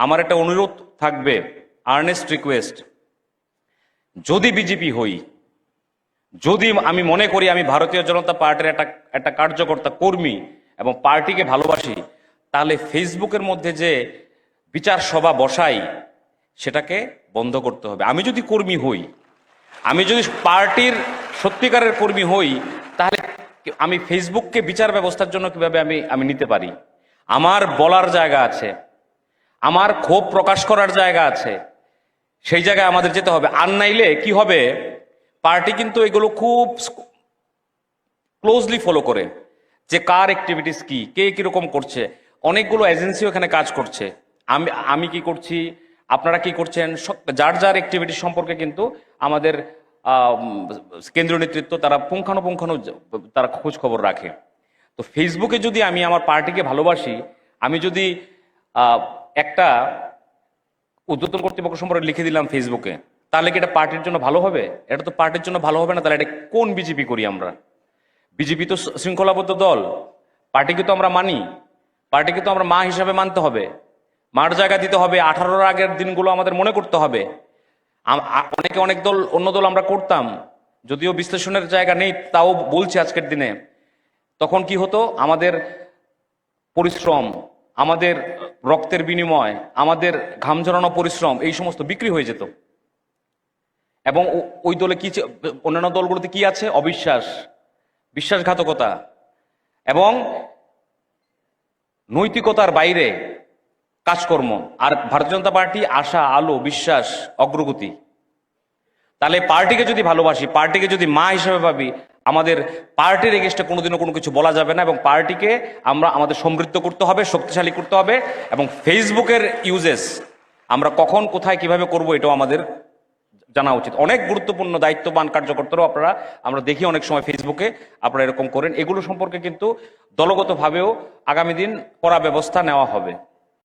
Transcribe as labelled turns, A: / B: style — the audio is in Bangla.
A: আমার একটা অনুরোধ থাকবে, আর্নেস্ট রিকোয়েস্ট, যদি বিজেপি হই, যদি আমি মনে করি আমি ভারতীয় জনতা পার্টির একটা কার্যকর্তা কর্মী এবং পার্টিকে ভালোবাসি, তাহলে ফেসবুকের মধ্যে যে বিচার সভা বসাই সেটাকে বন্ধ করতে হবে। আমি যদি কর্মী হই, আমি যদি পার্টির সত্যিকারের কর্মী হই, তাহলে আমি ফেসবুককে বিচার ব্যবস্থার জন্য কিভাবে আমি নিতে পারি? আমার বলার জায়গা আছে, আমার ক্ষোভ প্রকাশ করার জায়গা আছে, সেই জায়গায় আমাদের যেতে হবে। আর নাইলে কি হবে, পার্টি কিন্তু এগুলো খুব ক্লোজলি ফলো করে, যে কার অ্যাক্টিভিটিস কি, কে কিরকম করছে। অনেকগুলো এজেন্সিও এখানে কাজ করছে। আমি কি করছি, আপনারা কি করছেন, যার যার অ্যাক্টিভিটি সম্পর্কে কিন্তু আমাদের কেন্দ্রীয় নেতৃত্ব তারা পুঙ্খানুপুঙ্খানু তারা খোঁজ খবর রাখে। তো ফেসবুকে যদি আমি আমার পার্টিকে ভালোবাসি, আমি যদি একটা ঊর্ধ্বতন কর্তৃপক্ষ সম্পর্কে লিখে দিলাম ফেসবুকে, তাহলে কি এটা পার্টির জন্য ভালো হবে? এটা তো পার্টির জন্য ভালো হবে না। তাহলে এটা কোন বিজেপি করি আমরা? বিজেপি তো শৃঙ্খলাবদ্ধ দল, পার্টিকে তো আমরা মানি, পার্টিকে তো আমরা মা হিসাবে মানতে হবে, মার জায়গা দিতে হবে। 18-র আগের দিনগুলো আমাদের মনে করতে হবে। অনেক দল, অন্য দল আমরা করতাম, যদিও বিশ্লেষণের জায়গা নেই, তাও বলছি আজকের দিনে। তখন কি হতো, আমাদের পরিশ্রম, আমাদের রক্তের বিনিময়, আমাদের ঘাম ঝরানো পরিশ্রম, এই সমস্ত বিক্রি হয়ে যেত। এবং ওই দলে কি, অন্যান্য দলগুলোতে কি আছে? অবিশ্বাস, বিশ্বাসঘাতকতা এবং নৈতিকতার বাইরে কাজকর্ম। আর ভারতীয় জনতা পার্টি আশা, আলো, বিশ্বাস, অগ্রগতি। তাহলে পার্টিকে যদি ভালোবাসি, পার্টিকে যদি মা হিসেবে ভাবি, আমাদের পার্টির এগেইনস্টে কোনোদিনও কোনো কিছু বলা যাবে না, এবং পার্টিকে আমরা আমাদের সমৃদ্ধ করতে হবে, শক্তিশালী করতে হবে। এবং ফেসবুকের ইউজেস আমরা কখন, কোথায়, কিভাবে করব, এটাও আমাদের জানা উচিত। অনেক গুরুত্বপূর্ণ দায়িত্ববান কার্যকর্তারাও আমরা দেখি অনেক সময় ফেসবুকে আপনারা এরকম করেন। এগুলো সম্পর্কে কিন্তু দলগতভাবেও আগামী দিন কড়া ব্যবস্থা নেওয়া হবে।